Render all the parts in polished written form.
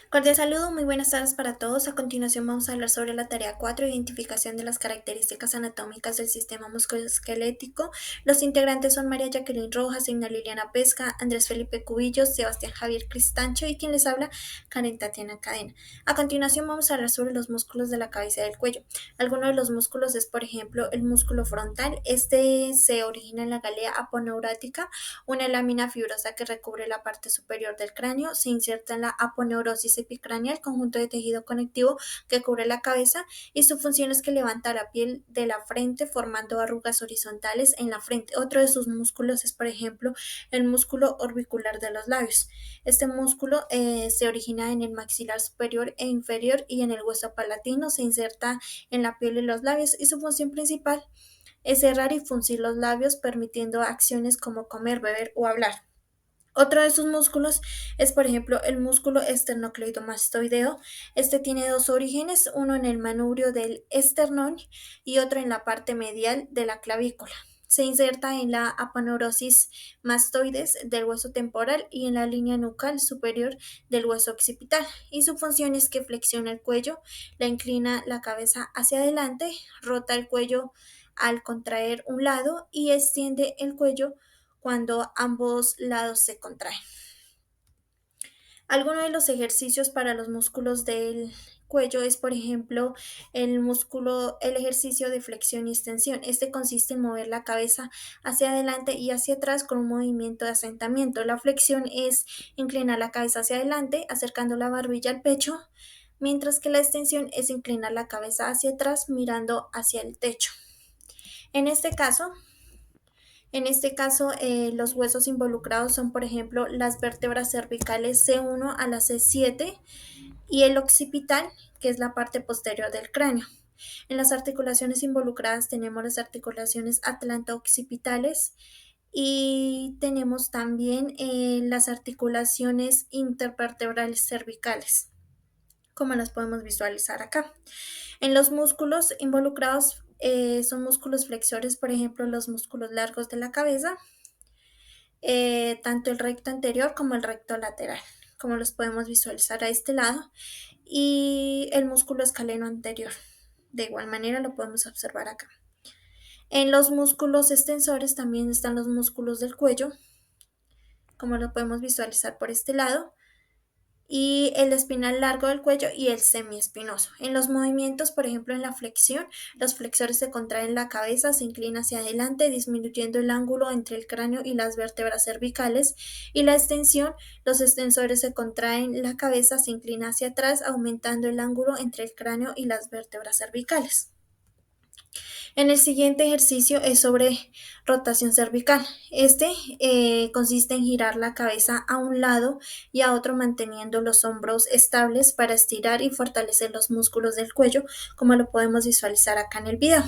Cordial saludo, muy buenas tardes para todos. A continuación vamos a hablar sobre la tarea 4, identificación de las características anatómicas del sistema musculoesquelético. Los integrantes son María Jacqueline Rojas, Igna Liliana Pesca, Andrés Felipe Cubillos, Sebastián Javier Cristancho y quien les habla, Karen Tatiana Cadena. A continuación vamos a hablar sobre los músculos de la cabeza y del cuello. Algunos de los músculos es, por ejemplo, el músculo frontal. Este se origina en la galea aponeurática, una lámina fibrosa que recubre la parte superior del cráneo, se inserta en la aponeurosis epicraneal, conjunto de tejido conectivo que cubre la cabeza, y su función es que levanta la piel de la frente formando arrugas horizontales en la frente. Otro de sus músculos es, por ejemplo, el músculo orbicular de los labios. Este músculo se origina en el maxilar superior e inferior y en el hueso palatino, se inserta en la piel de los labios y su función principal es cerrar y fruncir los labios, permitiendo acciones como comer, beber o hablar. Otro de sus músculos es, por ejemplo, el músculo esternocleidomastoideo. Este tiene dos orígenes, uno en el manubrio del esternón y otro en la parte medial de la clavícula. Se inserta en la aponeurosis mastoides del hueso temporal y en la línea nucal superior del hueso occipital. Y su función es que flexiona el cuello, la inclina la cabeza hacia adelante, rota el cuello al contraer un lado y extiende el cuello cuando ambos lados se contraen. Algunos de los ejercicios para los músculos del cuello es, por ejemplo, el ejercicio de flexión y extensión. Este consiste en mover la cabeza hacia adelante y hacia atrás con un movimiento de asentamiento. La flexión es inclinar la cabeza hacia adelante, acercando la barbilla al pecho, mientras que la extensión es inclinar la cabeza hacia atrás, mirando hacia el techo. En este caso, los huesos involucrados son, por ejemplo, las vértebras cervicales C1 a la C7 y el occipital, que es la parte posterior del cráneo. En las articulaciones involucradas tenemos las articulaciones atlanto-occipitales y tenemos también las articulaciones intervertebrales cervicales, como las podemos visualizar acá. En los músculos involucrados son músculos flexores, por ejemplo, los músculos largos de la cabeza, tanto el recto anterior como el recto lateral, como los podemos visualizar a este lado, y el músculo escaleno anterior. De igual manera lo podemos observar acá. En los músculos extensores también están los músculos del cuello, como lo podemos visualizar por este lado, y el espinal largo del cuello y el semiespinoso. En los movimientos, por ejemplo, en la flexión, los flexores se contraen la cabeza, se inclina hacia adelante, disminuyendo el ángulo entre el cráneo y las vértebras cervicales, y la extensión, los extensores se contraen la cabeza, se inclina hacia atrás, aumentando el ángulo entre el cráneo y las vértebras cervicales. En el siguiente ejercicio es sobre rotación cervical. Este consiste en girar la cabeza a un lado y a otro manteniendo los hombros estables para estirar y fortalecer los músculos del cuello, como lo podemos visualizar acá en el video.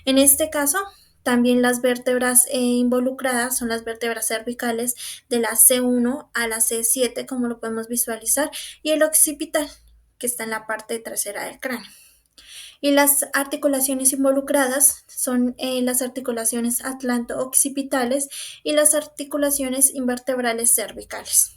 En este caso, también las vértebras involucradas son las vértebras cervicales de la C1 a la C7, como lo podemos visualizar, y el occipital, que está en la parte trasera del cráneo. Y las articulaciones involucradas son las articulaciones atlanto-occipitales y las articulaciones invertebrales cervicales.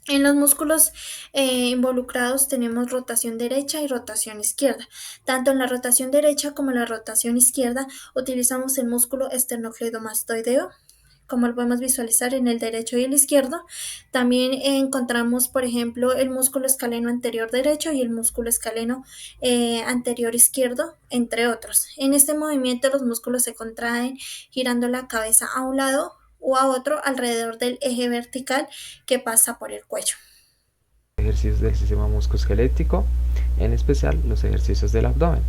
En los músculos involucrados tenemos rotación derecha y rotación izquierda. Tanto en la rotación derecha como en la rotación izquierda utilizamos el músculo esternocleidomastoideo, como lo podemos visualizar en el derecho y el izquierdo. También encontramos, por ejemplo, el músculo escaleno anterior derecho y el músculo escaleno anterior izquierdo, entre otros. En este movimiento los músculos se contraen girando la cabeza a un lado o a otro alrededor del eje vertical que pasa por el cuello. Ejercicios del sistema musculoesquelético, en especial los ejercicios del abdomen.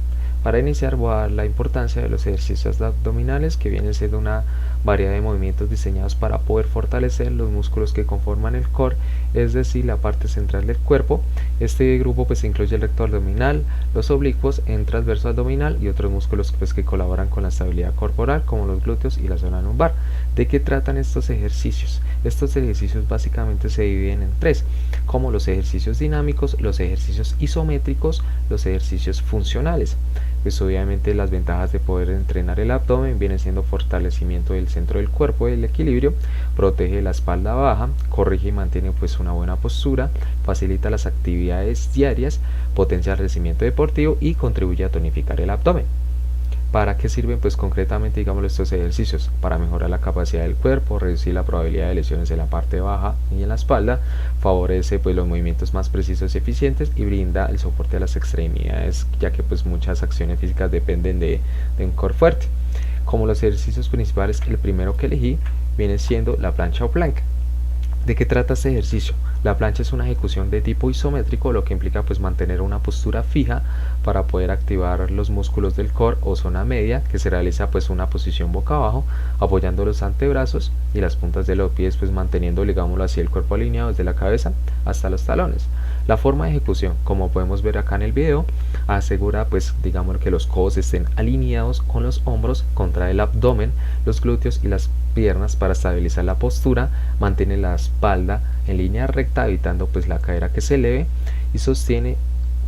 Para iniciar voy a dar la importancia de los ejercicios abdominales, que vienen siendo una variedad de movimientos diseñados para poder fortalecer los músculos que conforman el core, es decir, la parte central del cuerpo. Este grupo pues incluye el recto abdominal, los oblicuos, el transverso abdominal y otros músculos pues que colaboran con la estabilidad corporal, como los glúteos y la zona lumbar. ¿De qué tratan estos ejercicios? Estos ejercicios básicamente se dividen en tres, como los ejercicios dinámicos, los ejercicios isométricos, los ejercicios funcionales. Pues obviamente las ventajas de poder entrenar el abdomen vienen siendo fortalecimiento del centro del cuerpo, el equilibrio, protege la espalda baja, corrige y mantiene pues una buena postura, facilita las actividades diarias, potencia el crecimiento deportivo y contribuye a tonificar el abdomen. ¿Para qué sirven pues concretamente digamos estos ejercicios? Para mejorar la capacidad del cuerpo, reducir la probabilidad de lesiones en la parte baja y en la espalda, favorece pues los movimientos más precisos y eficientes y brinda el soporte a las extremidades, ya que pues muchas acciones físicas dependen de un core fuerte. Como los ejercicios principales, el primero que elegí viene siendo la plancha o plank. ¿De qué trata este ejercicio? La plancha es una ejecución de tipo isométrico, lo que implica pues mantener una postura fija para poder activar los músculos del core o zona media, que se realiza pues una posición boca abajo, apoyando los antebrazos y las puntas de los pies, pues manteniendo, digámoslo así, el cuerpo alineado desde la cabeza hasta los talones. La forma de ejecución, como podemos ver acá en el video, asegura pues digamos que los codos estén alineados con los hombros, contrae el abdomen, los glúteos y las piernas para estabilizar la postura, mantiene la espalda en línea recta evitando pues la cadera que se eleve y sostiene.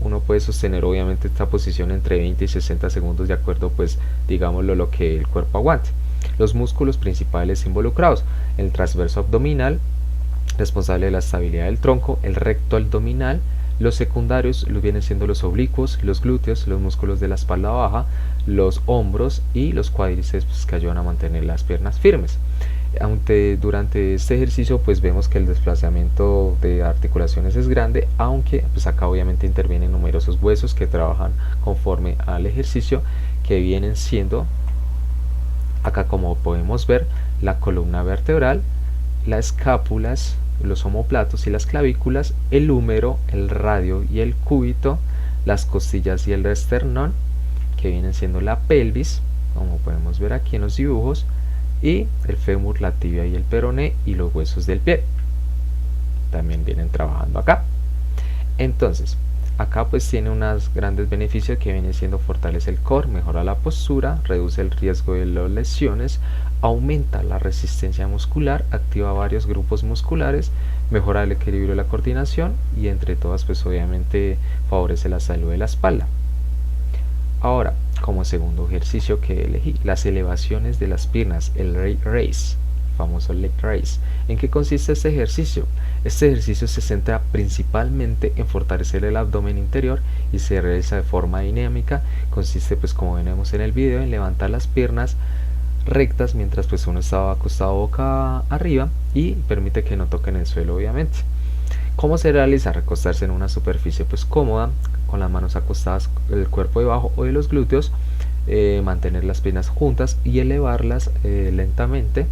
Uno puede sostener obviamente esta posición entre 20 y 60 segundos de acuerdo pues digámoslo lo que el cuerpo aguante. Los músculos principales involucrados: el transverso abdominal, responsable de la estabilidad del tronco, el recto abdominal. Los secundarios vienen siendo los oblicuos, los glúteos, los músculos de la espalda baja, los hombros y los cuádriceps, pues, que ayudan a mantener las piernas firmes. Aunque durante este ejercicio pues vemos que el desplazamiento de articulaciones es grande, aunque pues acá obviamente intervienen numerosos huesos que trabajan conforme al ejercicio, que vienen siendo acá, como podemos ver, la columna vertebral, las escápulas, los omóplatos y las clavículas, el húmero, el radio y el cúbito, las costillas y el esternón, que vienen siendo la pelvis, como podemos ver aquí en los dibujos, y el fémur, la tibia y el peroné y los huesos del pie. También vienen trabajando acá. Entonces, acá pues tiene unos grandes beneficios que viene siendo: fortalece el core, mejora la postura, reduce el riesgo de las lesiones, aumenta la resistencia muscular, activa varios grupos musculares, mejora el equilibrio y la coordinación y entre todas pues obviamente favorece la salud de la espalda. Ahora, como segundo ejercicio que elegí, las elevaciones de las piernas, el leg raise, famoso leg raise. ¿En qué consiste este ejercicio? Este ejercicio se centra principalmente en fortalecer el abdomen interior y se realiza de forma dinámica. Consiste pues, como vemos en el video, en levantar las piernas rectas mientras pues uno estaba acostado boca arriba y permite que no toquen el suelo obviamente. ¿Cómo se realiza? Recostarse en una superficie pues cómoda, con las manos acostadas del cuerpo debajo o de los glúteos, mantener las piernas juntas y elevarlas lentamente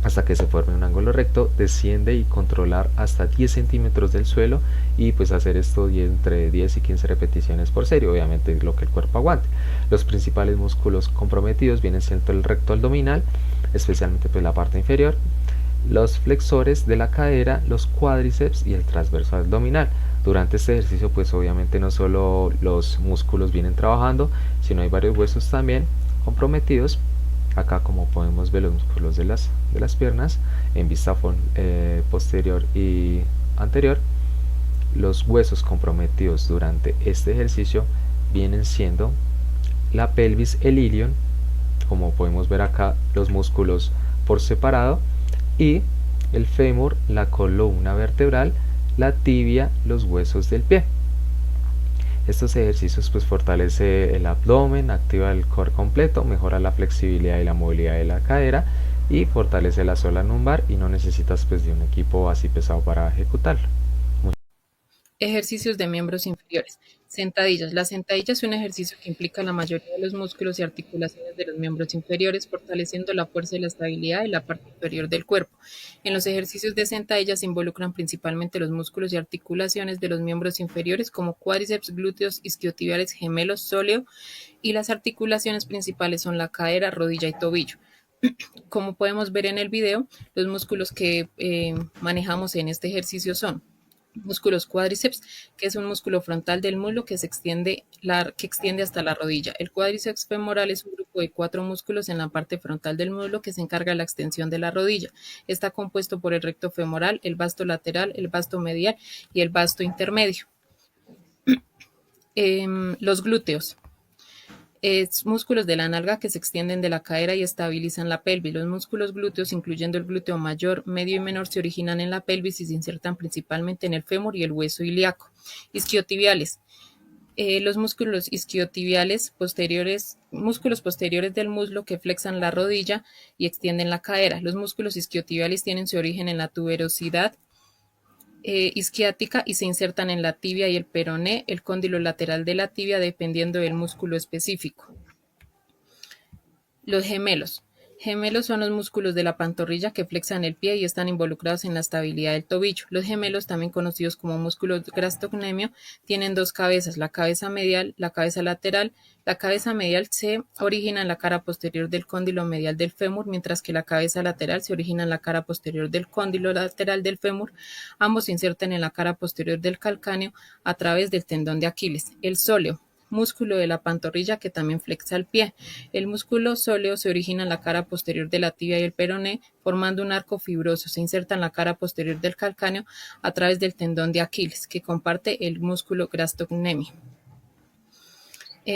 hasta que se forme un ángulo recto. Desciende y controlar hasta 10 centímetros del suelo y pues hacer esto entre 10 y 15 repeticiones por serie, obviamente lo que el cuerpo aguante. Los principales músculos comprometidos vienen siendo el recto abdominal, especialmente pues la parte inferior, los flexores de la cadera, los cuádriceps y el transverso abdominal. Durante este ejercicio pues obviamente no solo los músculos vienen trabajando, sino hay varios huesos también comprometidos. Acá, como podemos ver, los músculos de las piernas en vista posterior y anterior. Los huesos comprometidos durante este ejercicio vienen siendo la pelvis, el ilion, como podemos ver acá, los músculos por separado, y el fémur, la columna vertebral, la tibia, los huesos del pie. Estos ejercicios pues fortalece el abdomen, activa el core completo, mejora la flexibilidad y la movilidad de la cadera y fortalece la zona lumbar, y no necesitas pues de un equipo así pesado para ejecutarlo. Ejercicios de miembros inferiores. Sentadillas. La sentadilla es un ejercicio que implica la mayoría de los músculos y articulaciones de los miembros inferiores, fortaleciendo la fuerza y la estabilidad de la parte inferior del cuerpo. En los ejercicios de sentadilla se involucran principalmente los músculos y articulaciones de los miembros inferiores como cuádriceps, glúteos, isquiotibiales, gemelos, sóleo, y las articulaciones principales son la cadera, rodilla y tobillo. Como podemos ver en el video, los músculos que manejamos en este ejercicio son músculos cuádriceps, que es un músculo frontal del muslo que extiende hasta la rodilla. El cuádriceps femoral es un grupo grupo de 4 músculos en la parte frontal del muslo que se encarga de la extensión de la rodilla. Está compuesto por el recto femoral, el vasto lateral, el vasto medial y el vasto intermedio. Los glúteos. Músculos de la nalga que se extienden de la cadera y estabilizan la pelvis. Los músculos glúteos, incluyendo el glúteo mayor, medio y menor, se originan en la pelvis y se insertan principalmente en el fémur y el hueso ilíaco. Isquiotibiales. Los músculos isquiotibiales posteriores, músculos posteriores del muslo que flexan la rodilla y extienden la cadera. Los músculos isquiotibiales tienen su origen en la tuberosidad isquiática y se insertan en la tibia y el peroné, el cóndilo lateral de la tibia, dependiendo del músculo específico. Los gemelos. Gemelos son los músculos de la pantorrilla que flexan el pie y están involucrados en la estabilidad del tobillo. Los gemelos, también conocidos como músculos gastrocnemio, tienen dos cabezas, la cabeza medial, la cabeza lateral. La cabeza medial se origina en la cara posterior del cóndilo medial del fémur, mientras que la cabeza lateral se origina en la cara posterior del cóndilo lateral del fémur. Ambos se insertan en la cara posterior del calcáneo a través del tendón de Aquiles. El sóleo. Músculo de la pantorrilla que también flexa el pie. El músculo sóleo se origina en la cara posterior de la tibia y el peroné, formando un arco fibroso. Se inserta en la cara posterior del calcáneo a través del tendón de Aquiles, que comparte el músculo gastrocnemio.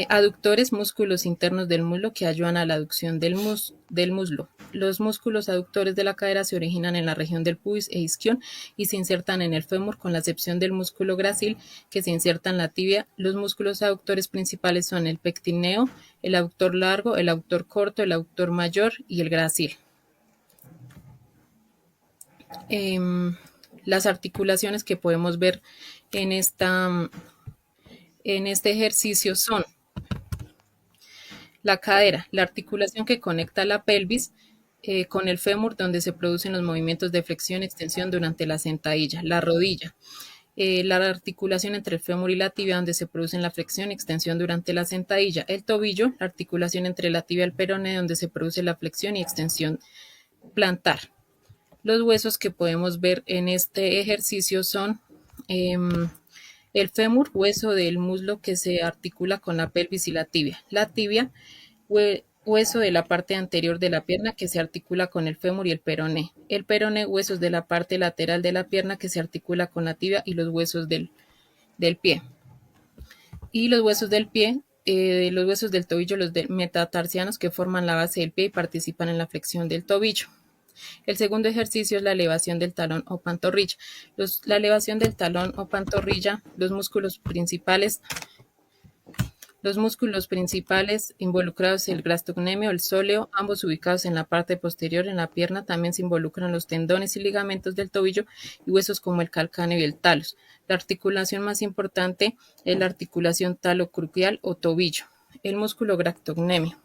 Aductores, músculos internos del muslo que ayudan a la aducción del muslo. Los músculos aductores de la cadera se originan en la región del pubis e isquion y se insertan en el fémur, con la excepción del músculo gracil que se inserta en la tibia. Los músculos aductores principales son el pectineo, el aductor largo, el aductor corto, el aductor mayor y el gracil. Las articulaciones que podemos ver en este ejercicio son la cadera, la articulación que conecta la pelvis con el fémur, donde se producen los movimientos de flexión y extensión durante la sentadilla. La rodilla, la articulación entre el fémur y la tibia, donde se producen la flexión y extensión durante la sentadilla. El tobillo, la articulación entre la tibia y el peroné, donde se produce la flexión y extensión plantar. Los huesos que podemos ver en este ejercicio son el fémur, hueso del muslo que se articula con la pelvis y la tibia. La tibia, hueso de la parte anterior de la pierna que se articula con el fémur y el peroné. El peroné, huesos de la parte lateral de la pierna que se articula con la tibia y los huesos del pie. Y los huesos del pie, los huesos del tobillo, los metatarsianos, que forman la base del pie y participan en la flexión del tobillo. El segundo ejercicio es la elevación del talón o pantorrilla. La elevación del talón o pantorrilla, los músculos principales involucrados, el gastrocnemio, el sóleo, ambos ubicados en la parte posterior. En la pierna también se involucran los tendones y ligamentos del tobillo y huesos como el calcáneo y el talos. La articulación más importante es la articulación talocrucial o tobillo. El músculo gastrocnemio.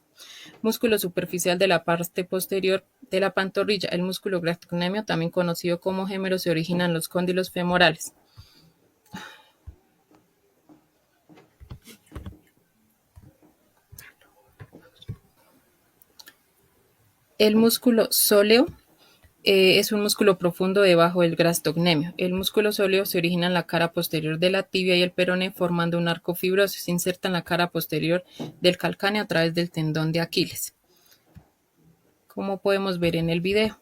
Músculo superficial de la parte posterior de la pantorrilla. El músculo gastrocnemio, también conocido como gemelo, se origina en los cóndilos femorales. El músculo sóleo es un músculo profundo debajo del gastrocnemio. El músculo sóleo se origina en la cara posterior de la tibia y el peroné, formando un arco fibroso. Se inserta en la cara posterior del calcáneo a través del tendón de Aquiles, como podemos ver en el video.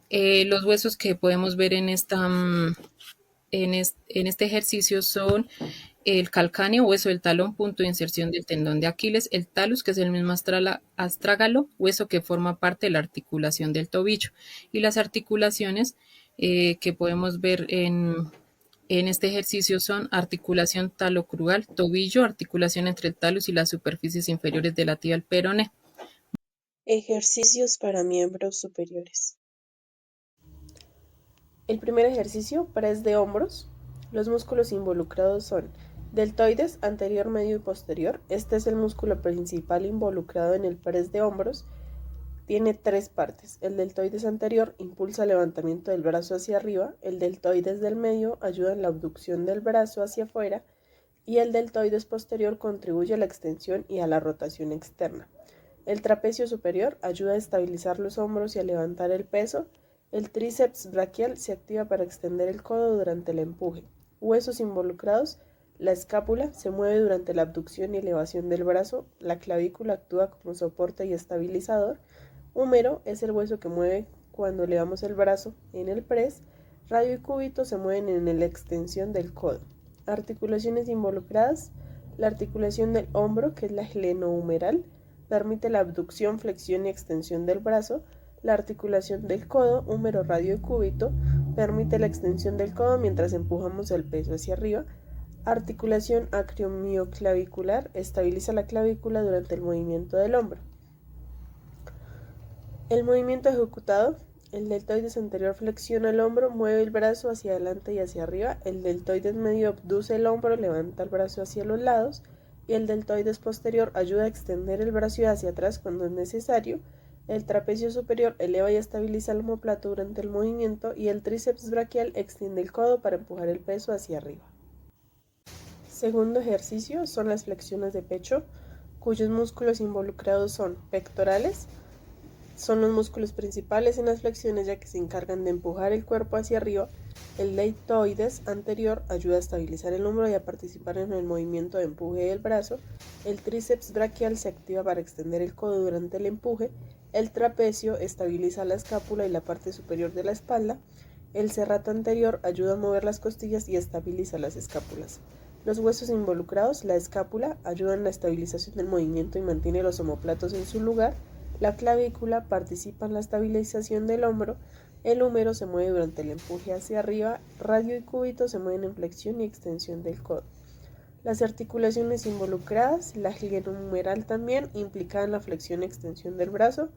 Los huesos que podemos ver en este ejercicio son el calcáneo, hueso del talón, punto de inserción del tendón de Aquiles, el talus, que es el mismo astrágalo, hueso que forma parte de la articulación del tobillo, y las articulaciones que podemos ver en este ejercicio son articulación talocrucial, tobillo, articulación entre el talus y las superficies inferiores de la tibia al peroné. Ejercicios para miembros superiores. El primer ejercicio, press de hombros. Los músculos involucrados son deltoides anterior, medio y posterior. Este es el músculo principal involucrado en el press de hombros. Tiene 3 partes. El deltoides anterior impulsa el levantamiento del brazo hacia arriba, el deltoides del medio ayuda en la abducción del brazo hacia afuera y el deltoides posterior contribuye a la extensión y a la rotación externa. El trapecio superior ayuda a estabilizar los hombros y a levantar el peso. El tríceps braquial se activa para extender el codo durante el empuje. Huesos involucrados: La escápula se mueve durante la abducción y elevación del brazo, la clavícula actúa como soporte y estabilizador, húmero es el hueso que mueve cuando elevamos el brazo en el press, radio y cúbito se mueven en la extensión del codo. Articulaciones involucradas, la articulación del hombro, que es la glenohumeral, permite la abducción, flexión y extensión del brazo. La articulación del codo, húmero, radio y cúbito, permite la extensión del codo mientras empujamos el peso hacia arriba. Articulación acromioclavicular, estabiliza la clavícula durante el movimiento del hombro. El movimiento ejecutado, el deltoides anterior flexiona el hombro, mueve el brazo hacia adelante y hacia arriba, el deltoides medio abduce el hombro, levanta el brazo hacia los lados, y el deltoides posterior ayuda a extender el brazo hacia atrás cuando es necesario. El trapecio superior eleva y estabiliza el omóplato durante el movimiento y el tríceps braquial extiende el codo para empujar el peso hacia arriba. Segundo ejercicio son las flexiones de pecho, cuyos músculos involucrados son pectorales. Son los músculos principales en las flexiones ya que se encargan de empujar el cuerpo hacia arriba. El deltoides anterior ayuda a estabilizar el hombro y a participar en el movimiento de empuje del brazo. El tríceps braquial se activa para extender el codo durante el empuje. El trapecio estabiliza la escápula y la parte superior de la espalda. El serrato anterior ayuda a mover las costillas y estabiliza las escápulas. Los huesos involucrados, la escápula, ayudan en la estabilización del movimiento y mantiene los omóplatos en su lugar. La clavícula participa en la estabilización del hombro. El húmero se mueve durante el empuje hacia arriba. Radio y cúbito se mueven en flexión y extensión del codo. Las articulaciones involucradas, la glenohumeral también, implicada en la flexión y extensión del brazo.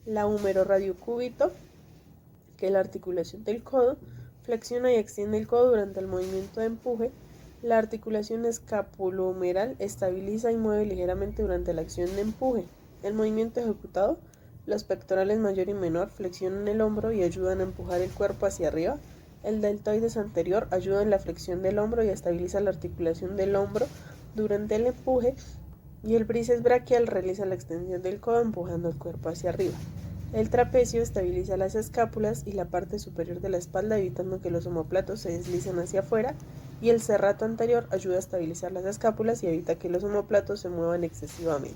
La húmero-radio-cúbito, que es la articulación del codo, flexiona y extiende el codo durante el movimiento de empuje. La articulación escapulohumeral estabiliza y mueve ligeramente durante la acción de empuje. El movimiento ejecutado, los pectorales mayor y menor flexionan el hombro y ayudan a empujar el cuerpo hacia arriba. El deltoides anterior ayuda en la flexión del hombro y estabiliza la articulación del hombro durante el empuje. Y el bíceps braquial realiza la extensión del codo empujando el cuerpo hacia arriba. El trapecio estabiliza las escápulas y la parte superior de la espalda evitando que los omóplatos se deslicen hacia afuera. Y el serrato anterior ayuda a estabilizar las escápulas y evita que los omóplatos se muevan excesivamente.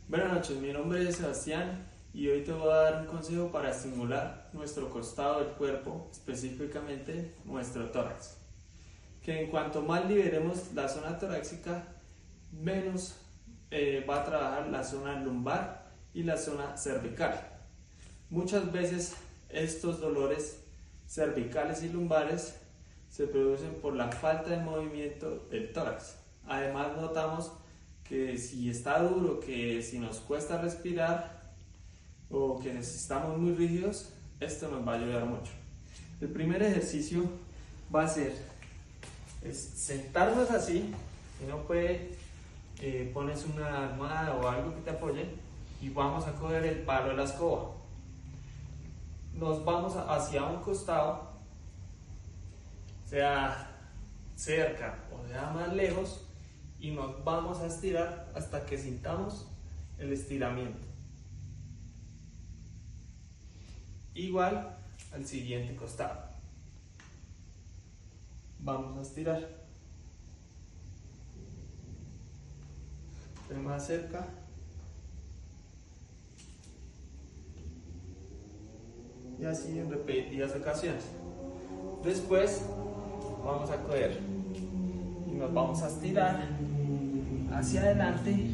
Buenas noches, mi nombre es Sebastián y hoy te voy a dar un consejo para estimular nuestro costado del cuerpo, específicamente nuestro tórax. Que en cuanto más liberemos la zona torácica, menos va a trabajar la zona lumbar y la zona cervical. Muchas veces estos dolores cervicales y lumbares se producen por la falta de movimiento del tórax. Además notamos que si está duro, que si nos cuesta respirar o que estamos muy rígidos, esto nos va a ayudar mucho. El primer ejercicio va a ser sentarnos así, si no puede, pones una almohada o algo que te apoye y vamos a coger el palo de la escoba. Nos vamos hacia un costado, sea cerca o sea más lejos, y nos vamos a estirar hasta que sintamos el estiramiento. Igual al siguiente costado. Vamos a estirar. De más cerca. Y así en repetidas ocasiones. Después vamos a coger y nos vamos a estirar hacia adelante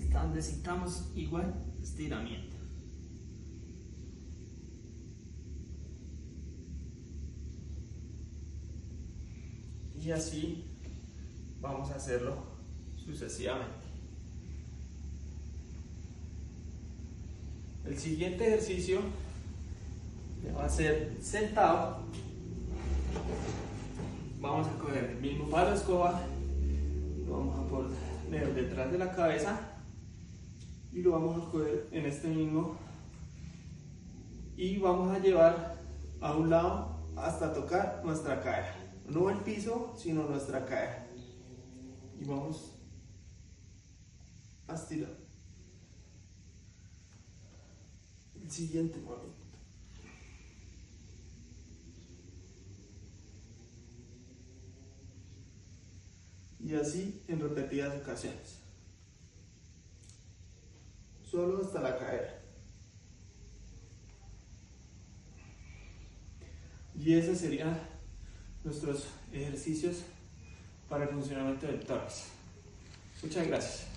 hasta donde sintamos igual estiramiento. Y así vamos a hacerlo sucesivamente. El siguiente ejercicio va a ser sentado. Vamos a coger el mismo palo de escoba, lo vamos a poner detrás de la cabeza y lo vamos a coger en este mismo y vamos a llevar a un lado hasta tocar nuestra cadera, no el piso sino nuestra cadera, y vamos a estirar. El siguiente movimiento. así en repetidas ocasiones. Solo hasta la cadera. Y esos serían nuestros ejercicios para el funcionamiento del tórax. Muchas gracias.